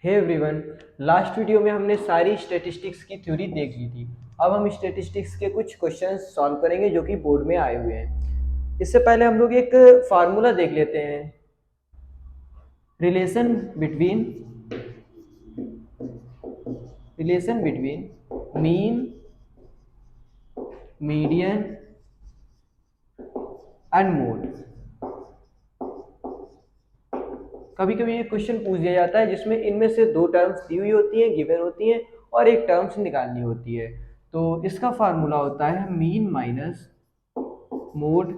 Hey everyone, last video में हमने सारी स्टैटिस्टिक्स की थ्योरी देख ली थी। अब हम स्टैटिस्टिक्स के कुछ क्वेश्चंस सॉल्व करेंगे जो कि बोर्ड में आए हुए हैं। इससे पहले हम लोग एक फार्मूला देख लेते हैं। Relation between mean, median and mode. कभी कभी ये क्वेश्चन पूछ दिया जाता है जिसमें इनमें से दो टर्म्स दी हुई होती हैं, गिवन होती हैं, और एक टर्म्स निकालनी होती है। तो इसका फार्मूला होता है mean minus mode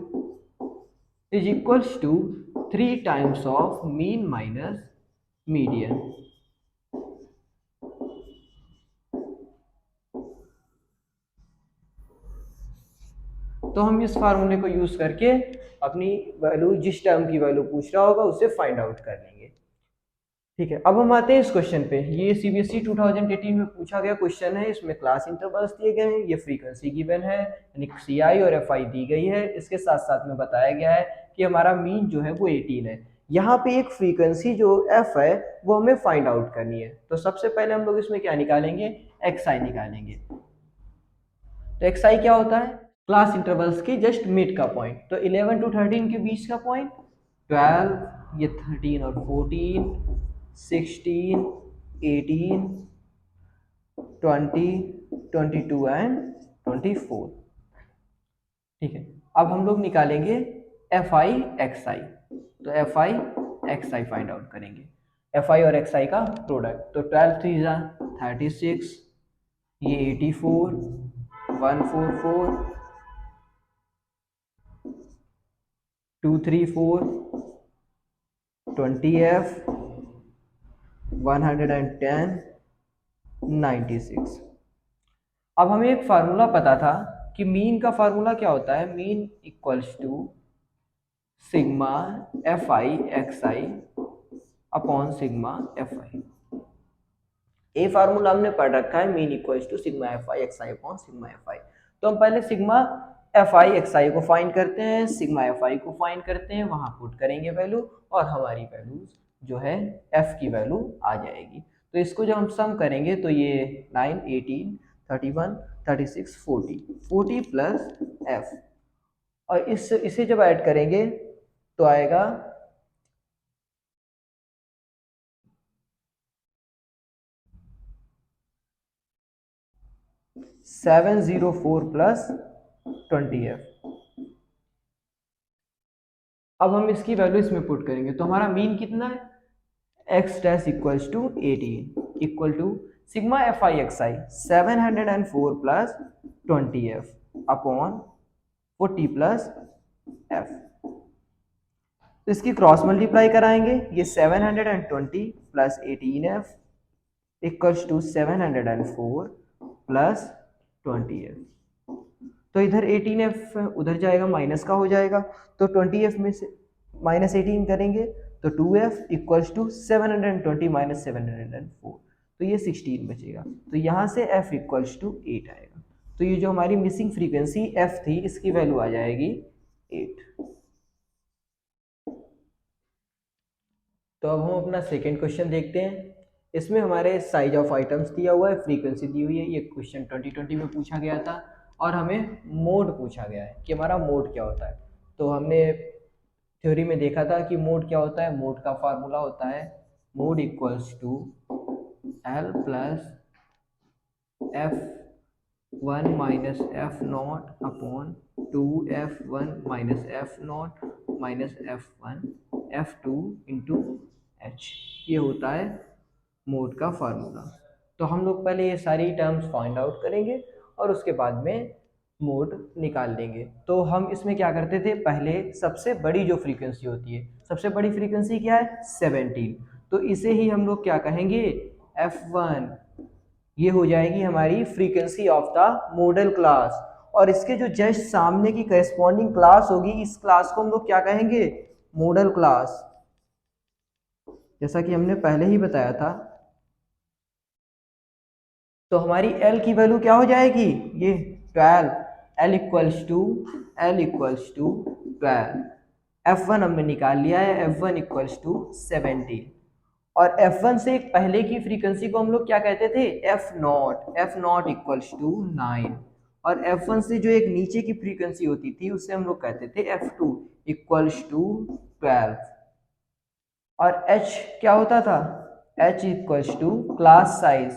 is equals to 3 times of mean minus median. तो हम इस फार्मूले को यूज करके अपनी वैल्यू, जिस टर्म की वैल्यू पूछ रहा होगा, उसे फाइंड आउट कर लेंगे। ठीक है, अब हम आते हैं इस क्वेश्चन पे। ये सीबीएसई 2018 में पूछा गया क्वेश्चन है। इसमें क्लास इंटरवल्स दिए गए हैं, ये फ्रीक्वेंसी गिवन है, यानी सी आई और एफ आई दी गई है। इसके साथ साथ में बताया गया है कि हमारा मीन जो है वो 18 है। यहाँ पे एक फ्रीक्वेंसी जो एफ है वो हमें फाइंड आउट करनी है। तो सबसे पहले हम लोग इसमें क्या निकालेंगे, एक्स आई निकालेंगे। तो एक्स आई क्या होता है, क्लास इंटरवल्स के जस्ट मिड का पॉइंट। तो 11 टू 13 के बीच का पॉइंट, 12, ये 13 और 14, 16, 18, 20, 22 एंड 24। ठीक है, अब हम लोग निकालेंगे एफ आई एक्स आई। तो F I X I find out करेंगे, एफ आई और एक्स आई का प्रोडक्ट। तो 12 3 जा 36, ये 84, 144, 234, 20F, 110, 96। अब हमें एक फार्मूला पता था कि मीन का फार्मूला क्या होता है, mean equals to sigma F I X I upon sigma F I. ये फार्मूला हमने पढ़ रखा है, mean equals to sigma F I X I upon sigma F I. तो हम पहले sigma F I X I को फाइंड करते हैं, सिग्मा एफ आई को फाइंड करते हैं, वहां पुट करेंगे वैल्यू, और हमारी वैल्यू जो है एफ की वैल्यू आ जाएगी। तो इसको जब हम सम करेंगे तो ये 9, 18, 31, 36, 40 प्लस एफ, और इसे जब ऐड करेंगे तो आएगा 704 प्लस 20F। अब हम इसकी वैल्यू इसमें पुट करेंगे तो हमारा मीन कितना है, X dash equals to 18 equal to sigma F I X I 704 plus 20F upon 40 plus F. तो इसकी क्रॉस मल्टीप्लाई कराएंगे, ये 720 plus 18F equals to 704 plus 20F। तो इधर 18F उधर जाएगा, माइनस का हो जाएगा। तो 20F में से माइनस 18 करेंगे तो 2F इक्वल्स टू 720 माइनस 704, तो ये 16 बचेगा। तो यहाँ से F इक्वल्स टू 8 आएगा। तो ये जो हमारी मिसिंग फ्रीक्वेंसी F थी, इसकी वैल्यू आ जाएगी 8। तो अब हम अपना सेकेंड क्वेश्चन देखते हैं। इसमें हमारे साइज ऑफ आइटम्स दिया हुआ है, फ्रीक्वेंसी दी हुई है। ये क्वेश्चन 2020 में पूछा गया था, और हमें मोड पूछा गया है कि हमारा मोड क्या होता है। तो हमने थ्योरी में देखा था कि मोड क्या होता है। मोड का फार्मूला होता है mode equals to L plus F one minus F not upon 2F1 minus F not minus F1 F2 into H. ये होता है मोड का फार्मूला। तो हम लोग पहले ये सारी टर्म्स फाइंड आउट करेंगे और उसके बाद में मोड निकाल लेंगे। तो हम इसमें क्या करते थे, पहले सबसे बड़ी जो फ्रीक्वेंसी होती है, सबसे बड़ी फ्रीक्वेंसी क्या है, 17। तो इसे ही हम लोग क्या कहेंगे, F1। ये हो जाएगी हमारी frequency of the model class, और इसके जो जस्ट सामने की करेस्पॉन्डिंग क्लास होगी, इस क्लास को हम लोग क्या कहेंगे, मॉडल क्लास। जैसा कि हमने पहले ही बताया था। तो हमारी L की वैल्यू क्या हो जाएगी, ये 12। L equals to 12। F1 हमने निकाल लिया है, F1 इक्वल्स टू 17। और F1 से एक पहले की फ्रीक्वेंसी को हम लोग क्या कहते थे, एफ नॉट इक्वल्स टू 9, और F1 से जो एक नीचे की फ्रीक्वेंसी होती थी उसे हम लोग कहते थे F2 इक्वल्स टू 12, और H क्या होता था, H equals to class size.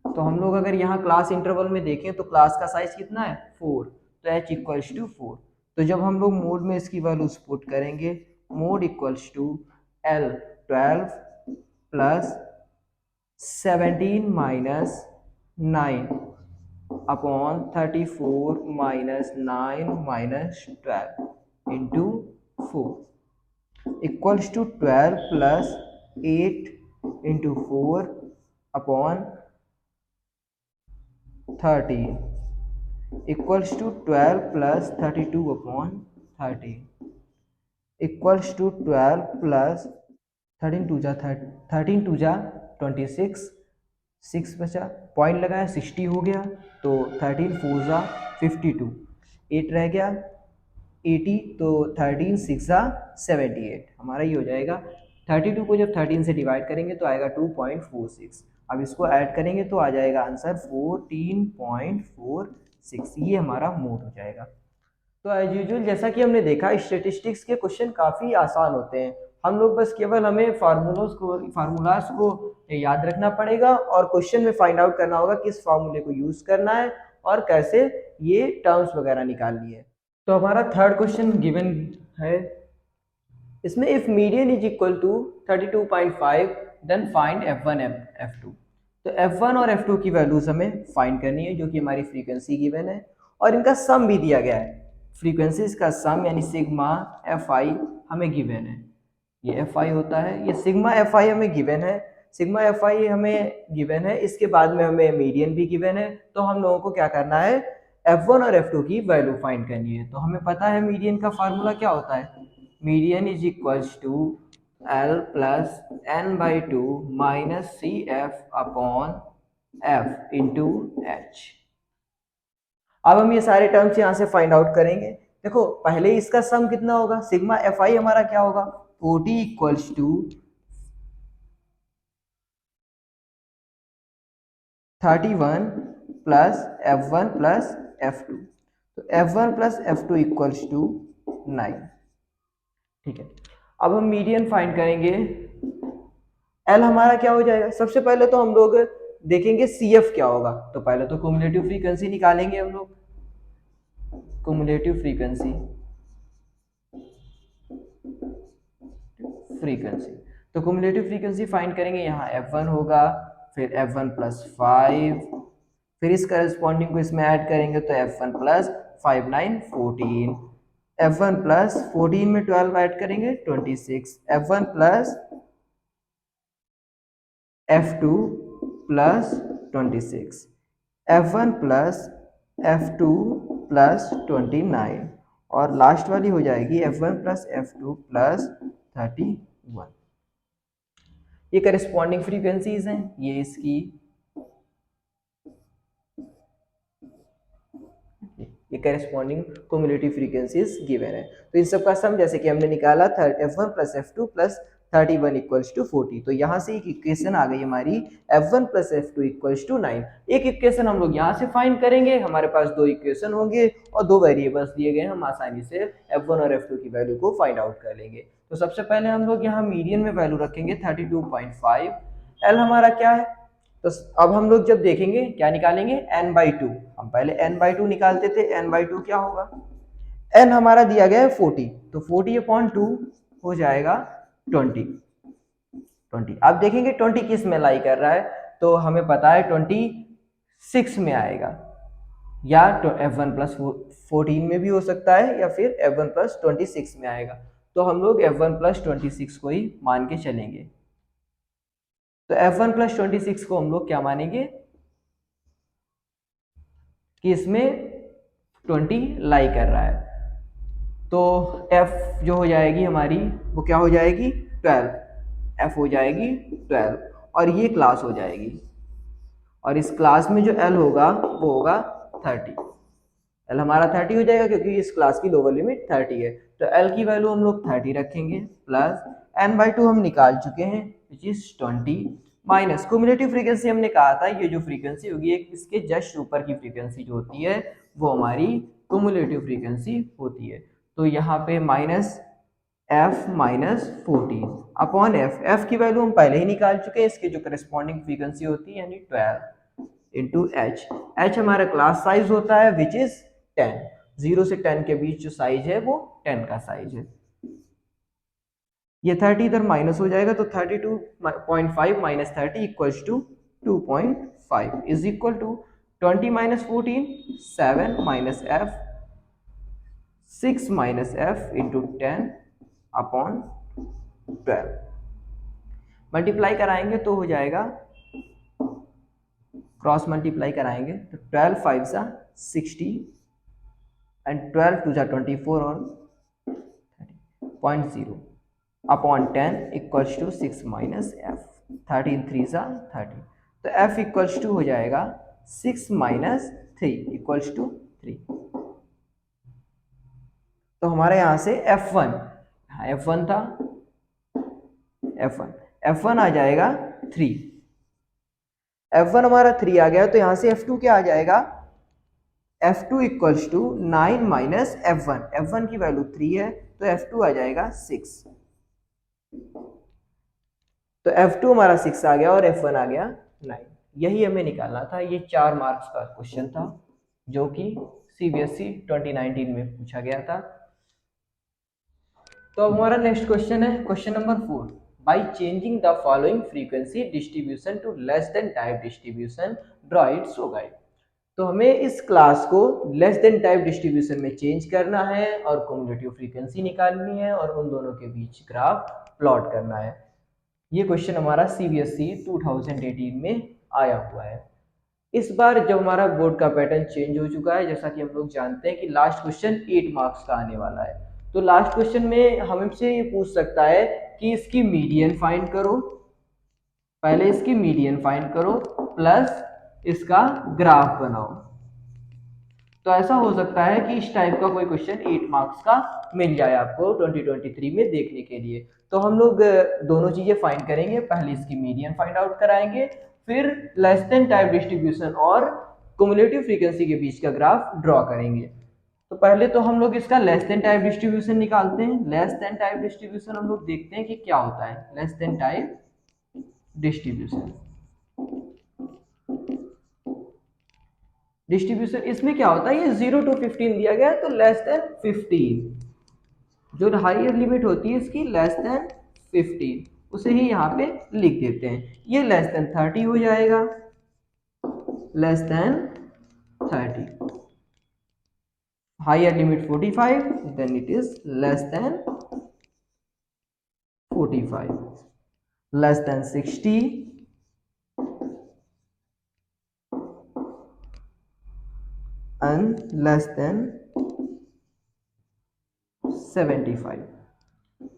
तो हम लोग अगर यहाँ क्लास इंटरवल में देखें तो क्लास का साइज कितना है, 4, तो H इक्वल्स टू 4। तो जब हम लोग मोड में इसकी वैल्यूज पुट करेंगे, mode equals to L 12 plus 17 minus 9 upon 34 minus 9 minus 12 into 4 equals to 12 plus 8 into 4 upon 13 equals to 12 plus 32 upon 13 equals to 12 plus 13 टू जा 26, 6 बचा, पॉइंट लगाया 60 हो गया, तो 13 4 जा 52, 8 रह गया 80, तो 13 6 जा 78, हमारा ये हो जाएगा। 32 को जब 13 से डिवाइड करेंगे तो आएगा 2.46, अब इसको ऐड करेंगे तो आ जाएगा आंसर 14.46, ये हमारा मोड हो जाएगा। तो एज यूजुअल जैसा कि हमने देखा स्टेटिस्टिक्स के क्वेश्चन काफ़ी आसान होते हैं, हम लोग बस केवल हमें फार्मूलाज को याद रखना पड़ेगा और क्वेश्चन में फाइंड आउट करना होगा किस फार्मूले को यूज़ करना है और कैसे ये टर्म्स वगैरह निकालनी है। तो हमारा थर्ड क्वेश्चन गिवन है, इसमें if median is equal to 32.5 then find F1 F2। तो F1 और F2 की वैल्यूज हमें फाइंड करनी है जो कि हमारी फ्रीक्वेंसी गिवन है और इनका सम भी दिया गया है, फ्रीक्वेंसीज का सम यानी सिग्मा Fi हमें गिवन है, ये Fi होता है, ये सिग्मा Fi हमें गिवन है, सिग्मा Fi हमें गिवन है, इसके बाद में हमें मीडियन भी गिवन है, तो हम लोगों को क्या करना है, F1 और F2 की वैल्यू फाइंड करनी है। तो हमें पता है मीडियन का फार्मूला क्या होता है, median is equals to L plus n by two minus C F upon F into H. अब हम ये सारे टर्म्स यहाँ से फाइंड आउट करेंगे। देखो पहले इसका सम कितना होगा, सिग्मा Fi हमारा क्या होगा 40 equals to 31 plus F1 plus F2, तो F1 plus F2 equals to 9। ठीक है, अब हम मीडियन फाइंड करेंगे, L हमारा क्या हो जाएगा, सबसे पहले तो हम लोग देखेंगे CF क्या होगा, तो पहले तो क्युमुलेटिव फ्रीक्वेंसी निकालेंगे हम लोग, क्युमुलेटिव फ्रीक्वेंसी तो क्युमुलेटिव फ्रीक्वेंसी फाइंड करेंगे, यहाँ F1 होगा, फिर F1 प्लस 5, फिर इस करस्पॉन्डिंग को इसमें ऐड करेंगे तो F1 प्लस 5 9 14, F1 प्लस 14 में 12 ऐड करेंगे 26, F1 plus F2 plus 26, F1 plus F2 plus 29, और लास्ट वाली हो जाएगी F1 प्लस F2 प्लस 31। ये करस्पॉन्डिंग फ्रीक्वेंसीज हैं, ये इसकी ये करस्पॉन्डिंग क्युमुलेटिव फ्रीक्वेंसीज गिवन है। तो इन सब का सम जैसे कि हमने निकाला F1 plus F2 plus 31 equals to 40, तो यहाँ से एक इक्वेशन आ गई हमारी F1 plus F2 equals to 9। एक इक्वेशन हम लोग यहाँ से फाइंड करेंगे, हमारे पास दो इक्वेशन होंगे और दो वेरिएबल्स दिए गए, हम आसानी से F1 और F2 की वैल्यू को फाइंड आउट कर लेंगे। तो सबसे पहले हम लोग यहाँ मीडियन में वैल्यू रखेंगे 32.5, L हमारा क्या है, तो अब हम लोग जब देखेंगे क्या निकालेंगे n/2, हम पहले n/2 निकालते थे, n/2 क्या होगा, n हमारा दिया गया है 40, तो 40/2 हो जाएगा 20। अब देखेंगे 20 किस में लाई कर रहा है, तो हमें पता है 26 में आएगा, या F1 प्लस 14 में भी हो सकता है या फिर F1 प्लस 26 में आएगा, तो हम लोग F1 प्लस 26 को ही मान के चलेंगे। तो F1 प्लस 26 को हम लोग क्या मानेंगे कि इसमें 20 लाई कर रहा है, तो F जो हो जाएगी हमारी वो क्या हो जाएगी 12, F हो जाएगी 12 और ये क्लास हो जाएगी, और इस क्लास में जो L होगा वो होगा 30, L हमारा 30 हो जाएगा क्योंकि इस क्लास की लोअर लिमिट 30 है, तो L की वैल्यू हम लोग 30 रखेंगे प्लस n/2 हम निकाल चुके हैं which is 20 minus cumulative frequency हमने कहा था ये जो फ्रीक्वेंसी होगी इसके जस्ट ऊपर की फ्रीक्वेंसी जो होती है वो हमारी क्युमुलेटिव फ्रीक्वेंसी होती है। तो यहाँ पे minus f minus 14 upon f की वैल्यू हम पहले ही निकाल चुके हैं, इसके जो करस्पॉन्डिंग फ्रीक्वेंसी होती है यानी 12 इंटू h हमारा क्लास साइज होता है विच इज 10, 0 से 10 के बीच जो साइज है वो 10 का साइज है। ये 30 इधर माइनस हो जाएगा तो 32.5 minus 30 equals to 2.5 is equal to 20 minus 14 7 minus f 6 minus f into 10 upon 12 multiply कराएंगे तो हो जाएगा, क्रॉस मल्टीप्लाई कराएंगे तो 12 5 सा 60 एंड 12 2 सा 24 और 0.0 upon 10 equals to 6 minus F 13 3 सा 30 तो f इक्वल्स टू हो जाएगा 6 माइनस 3 इक्वल्स टू 3। तो हमारे यहाँ से f1 था f1 आ जाएगा 3, f1 हमारा 3 आ गया तो यहाँ से f2 क्या आ जाएगा, f2 equals to 9 minus f1 की वैल्यू 3 है तो f2 आ जाएगा 6। तो F2 हमारा 6 आ गया और F1 आ गया 9। यही हमें निकालना था। ये 4 मार्क्स का क्वेश्चन था जो कि CBSE 2019 में पूछा गया था। तो अब हमारा नेक्स्ट क्वेश्चन है question number 4। By changing the following frequency distribution to less than type distribution draw it so guide. तो हमें इस क्लास को लेस देन टाइप डिस्ट्रीब्यूशन में चेंज करना है और क्युमुलेटिव फ्रीक्वेंसी निकालनी है और उन दोनों के बीच ग्राफ प्लॉट करना है। ये क्वेश्चन हमारा CBSE 2018 में आया हुआ है। इस बार जब हमारा बोर्ड का पैटर्न चेंज हो चुका है, जैसा कि हम लोग जानते हैं कि लास्ट क्वेश्चन 8 मार्क्स का आने वाला है, तो लास्ट क्वेश्चन में हमसे ये पूछ सकता है कि इसकी मीडियन फाइंड करो, पहले इसकी मीडियन फाइंड करो प्लस इसका ग्राफ बनाओ। तो ऐसा हो सकता है कि इस टाइप का कोई क्वेश्चन 8 मार्क्स का मिल जाए आपको 2023 में देखने के लिए। तो हम लोग दोनों चीजें फाइंड करेंगे, पहले इसकी मीडियन फाइंड आउट कराएंगे, फिर लेस देन टाइप डिस्ट्रीब्यूशन और क्युमुलेटिव फ्रीक्वेंसी के बीच का ग्राफ ड्रॉ करेंगे। तो पहले तो हम लोग इसका लेस देन टाइप डिस्ट्रीब्यूशन निकालते हैं। लेस देन टाइप डिस्ट्रीब्यूशन हम लोग देखते हैं कि क्या होता है। लेस देन टाइप डिस्ट्रीब्यूशन इसमें क्या होता है, ये 0 to 15 दिया गया है तो लेस देन 15, जो हायर लिमिट होती है इसकी लेस देन 15, उसे ही यहाँ पे लिख देते हैं। ये लेस देन 30 हो जाएगा, less than 30, higher limit 45 then it is less than 45, less than 60 and less than 75।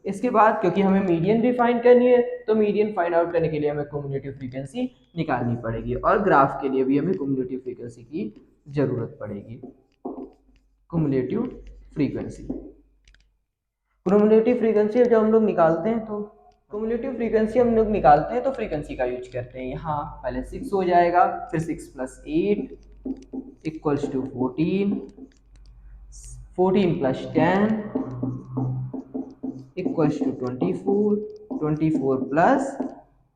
इसके बाद क्योंकि हमें मीडियन भी फाइंड करनी है तो मीडियन फाइंड आउट करने के लिए हमें क्युमुलेटिव फ्रीक्वेंसी निकालनी पड़ेगी और ग्राफ के लिए भी हमें क्युमुलेटिव फ्रीक्वेंसी की जरूरत पड़ेगी। क्युमुलेटिव फ्रीक्वेंसी जब हम लोग निकालते हैं तो फ्रीक्वेंसी का यूज करते हैं। यहाँ पहले 6 हो जाएगा, फिर 6 + 8 equals to 14, 14 + 10 equals to 24, 24 plus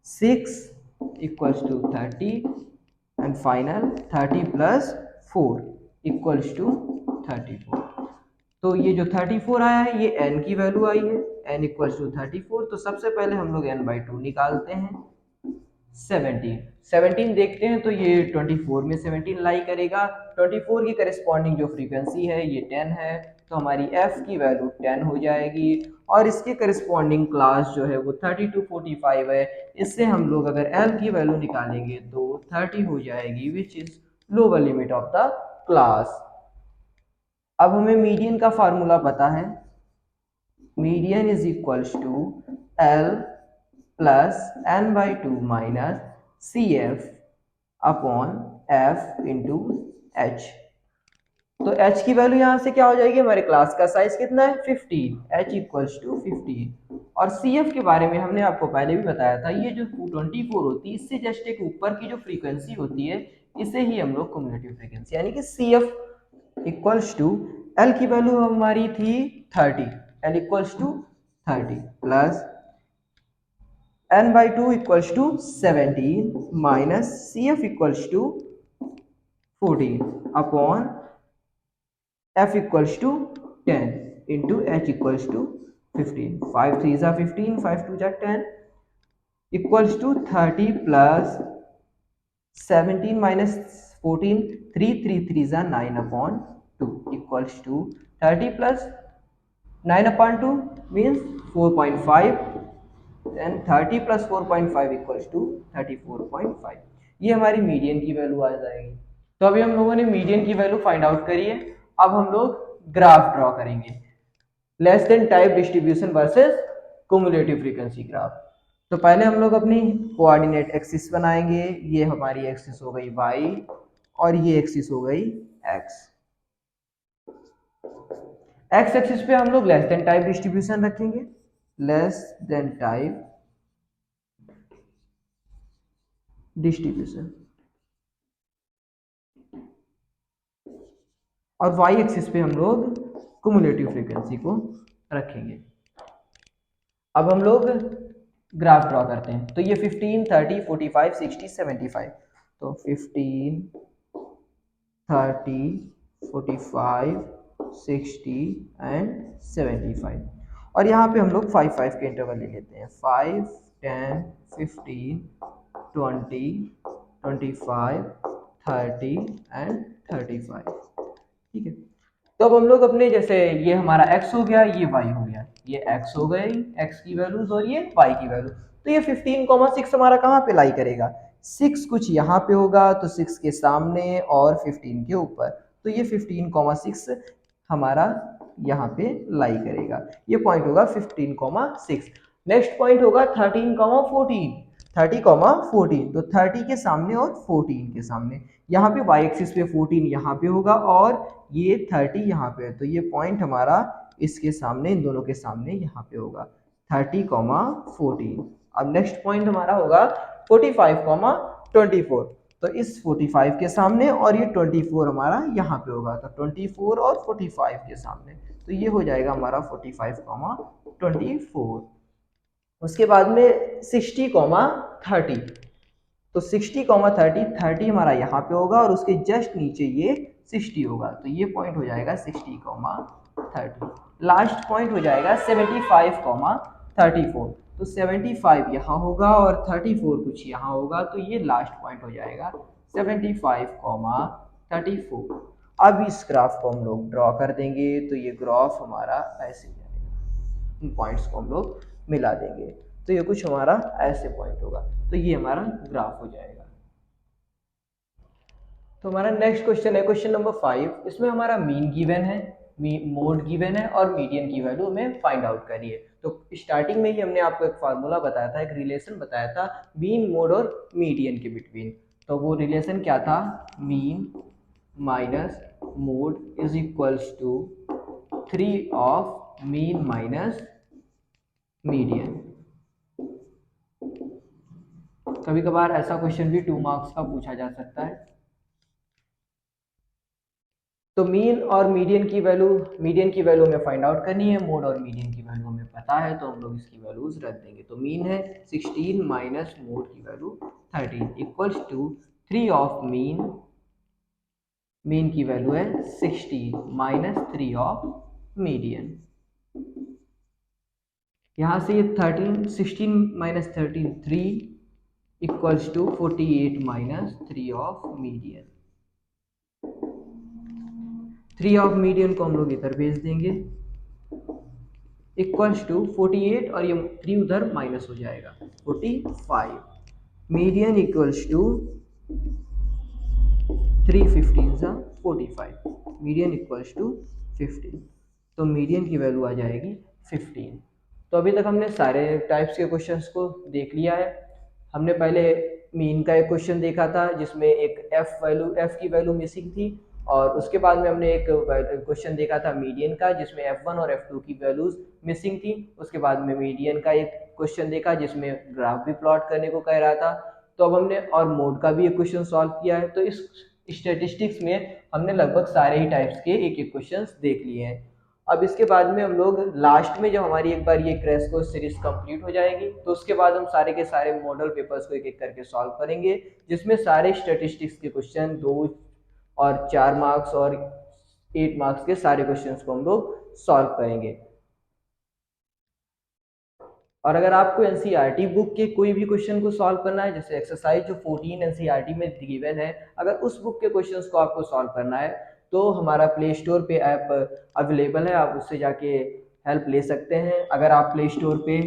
6 equals to 30 and final 30 plus 4 equals to 34। तो ये जो 34 आया है ये n की वैल्यू आई है, n इक्वल्स टू 34। तो सबसे पहले हम लोग n/2 निकालते हैं। 17 देखते हैं तो ये 24 में 17 लाई करेगा। 24 की करस्पॉन्डिंग जो फ्रीक्वेंसी है ये 10 है तो हमारी f की वैल्यू 10 हो जाएगी और इसके करस्पॉन्डिंग क्लास जो है वो 30 to 45 है। इससे हम लोग अगर l की वैल्यू निकालेंगे तो 30 हो जाएगी which is lower limit of the class. अब हमें मीडियन का फार्मूला पता है, median is equals to l plus n/2 minus CF upon f into h। तो h की वैल्यू यहाँ से क्या हो जाएगी, हमारे क्लास का साइज कितना है 15, h इक्वल्स टू 15। और CF के बारे में हमने आपको पहले भी बताया था, ये जो 224 होती है इससे जस्ट एक ऊपर की जो फ्रीक्वेंसी होती है इसे ही हम लोग क्युमुलेटिव फ्रीक्वेंसी यानी कि CF इक्वल्स टू, L की वैल्यू हमारी थी 30, L equals to 30 plus n/2 equals to 17 minus CF equals to 14 upon f equals to 10 into h equals to 15, 5 3s are 15, 5 2s are 10 equals to 30 plus 17 minus 14, 3 3 3s are 9 upon 2 equals to 30 plus 9 upon 2 means 4.5 and 30 plus 4.5 equals to 34.5। ये हमारी median की value आ जाएगी। तो अभी हम लोगों ने median की वैल्यू फाइंड आउट करी है। अब हम लोग ग्राफ ड्रॉ करेंगे, less than type distribution versus cumulative frequency graph. तो पहले हम लोग अपनी कोऑर्डिनेट एक्सिस बनाएंगे, ये हमारी एक्सिस हो गई y और ये एक्सिस हो गई x। x एक्सिस पे हम लोग लेस देन टाइप डिस्ट्रीब्यूशन रखेंगे, लेस देन टाइप डिस्ट्रीब्यूशन, और y एक्सिस पे हम लोग क्युमुलेटिव फ्रीक्वेंसी को रखेंगे। अब हम लोग ग्राफ ड्रॉ करते हैं। तो ये 15 30 45 60 75, तो 15 30 45 60 एंड 75, और यहाँ पे हम लोग 5 5 के इंटरवल ले लेते हैं, 5 10 15 20 25 30 एंड 35। ठीक है, तो अब हम लोग अपने जैसे ये हमारा x हो गया, ये y हो गया, ये x हो गई x की वैल्यूज और ये y की वैल्यू। तो ये 15,6 हमारा कहाँ पे लाई करेगा, 6 कुछ यहाँ पे होगा तो 6 के सामने और 15 के ऊपर, तो ये 15,6 हमारा यहाँ पे लाई करेगा। ये पॉइंट होगा 15,6। नेक्स्ट पॉइंट होगा 13,14, 30,14, तो 30 के सामने और 14 के सामने, यहाँ पे y एक्सिस पे 14 यहाँ पे होगा और ये 30 यहाँ पे है, तो ये पॉइंट हमारा इसके सामने, इन दोनों के सामने यहाँ पे होगा 30,14। अब नेक्स्ट पॉइंट हमारा होगा 45,24, तो इस 45 के सामने और ये 24 हमारा यहाँ पे होगा, तो 24 और 45 के सामने, तो ये हो जाएगा हमारा 45,24। उसके बाद में 60,30, तो 60,30, 30 हमारा यहाँ पे होगा और उसके जस्ट नीचे ये 60 होगा, तो ये पॉइंट हो जाएगा 60,30। लास्ट पॉइंट हो जाएगा 75,34, तो 75 यहाँ होगा और 34 कुछ यहाँ होगा, तो ये लास्ट पॉइंट हो जाएगा 75,34। अब इस ग्राफ को हम लोग ड्रॉ कर देंगे, तो ये ग्राफ हमारा ऐसे जाएगा, इन पॉइंट्स को हम लोग मिला देंगे, तो ये कुछ हमारा ऐसे पॉइंट होगा, तो ये हमारा ग्राफ हो जाएगा। तो हमारा नेक्स्ट क्वेश्चन है क्वेश्चन नंबर 5। इसमें हमारा मीन गिवन है, मोड गिवन है और मीडियन की वैल्यू हमें फाइंड आउट करिए। तो स्टार्टिंग में ही हमने आपको एक फार्मूला बताया था, एक रिलेशन बताया था मीन, मोड और मीडियन के बिटवीन। तो वो रिलेशन क्या था, mean minus mode is equals to 3 of mean minus median. कभी कभार ऐसा क्वेश्चन भी 2 मार्क्स का पूछा जा सकता है। तो मीन और मीडियन की वैल्यू हमें फाइंड आउट करनी है, मोड और मीडियन की वैल्यू हमें पता है, तो हम लोग इसकी वैल्यूज रख देंगे। तो मीन है 16 माइनस मोड की value 13 equals to 3 of mean की वैल्यू है 16 माइनस 3 ऑफ मीडियन। यहाँ से ये 13, 16 minus 13 3 equals to 48 minus 3 of median. 3 of median को हम लोग इधर भेज देंगे, इक्वल्स टू 48 और ये 3 उधर माइनस हो जाएगा 45। Median equals to 3 15 45, median equals to 15, तो मीडियन की वैल्यू आ जाएगी 15। तो अभी तक हमने सारे टाइप्स के क्वेश्चंस को देख लिया है। हमने पहले मीन का एक क्वेश्चन देखा था जिसमें एक एफ की वैल्यू मिसिंग थी, और उसके बाद में हमने एक क्वेश्चन देखा था मीडियन का, जिसमें F1 और F2 की वैल्यूज मिसिंग थी। उसके बाद में मीडियन का एक क्वेश्चन देखा जिसमें ग्राफ भी प्लॉट करने को कह रहा था। तो अब हमने और मोड का भी एक क्वेश्चन सॉल्व किया है। तो इस स्टेटिस्टिक्स में हमने लगभग सारे ही टाइप्स के एक एक क्वेश्चन देख लिए हैं। अब इसके बाद में हम लोग लास्ट में जब हमारी एक बार ये क्रैश कोर्स सीरीज कंप्लीट हो जाएगी तो उसके बाद हम सारे के सारे मॉडल पेपर्स को एक एक करके सॉल्व करेंगे, जिसमें सारे स्टेटिस्टिक्स के क्वेश्चन 2 और 4 मार्क्स और 8 मार्क्स के सारे क्वेश्चंस को हम लोग सॉल्व करेंगे। और अगर आपको एनसीईआरटी बुक के कोई भी क्वेश्चन को सॉल्व करना है, जैसे एक्सरसाइज जो 14 एनसीईआरटी में गिवन है, अगर उस बुक के क्वेश्चंस को आपको सॉल्व करना है तो हमारा प्ले स्टोर पे ऐप अवेलेबल है, आप उससे जाके हेल्प ले सकते हैं। अगर आप प्ले स्टोर पे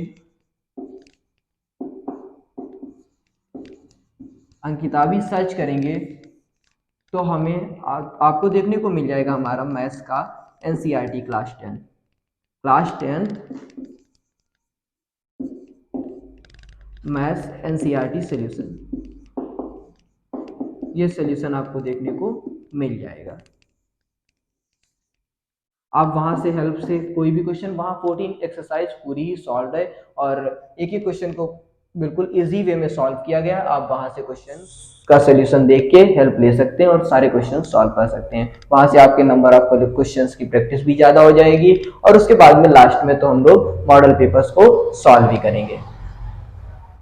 अंकिताबी सर्च करेंगे तो हमें आपको देखने को मिल जाएगा हमारा मैथ्स का NCERT class 10 maths NCERT solution, ये सॉल्यूशन आपको देखने को मिल जाएगा। आप वहां से हेल्प से कोई भी क्वेश्चन, वहां 14 एक्सरसाइज पूरी ही सॉल्व है और एक ही क्वेश्चन को बिल्कुल इजी वे में सॉल्व किया गया। आप वहां से क्वेश्चन का सॉल्यूशन देख के हेल्प ले सकते हैं और सारे क्वेश्चन सॉल्व कर सकते हैं। वहां से आपके नंबर ऑफ क्वेश्चंस की प्रैक्टिस भी ज्यादा हो जाएगी और उसके बाद में लास्ट में तो हम लोग मॉडल पेपर्स को सॉल्व भी करेंगे।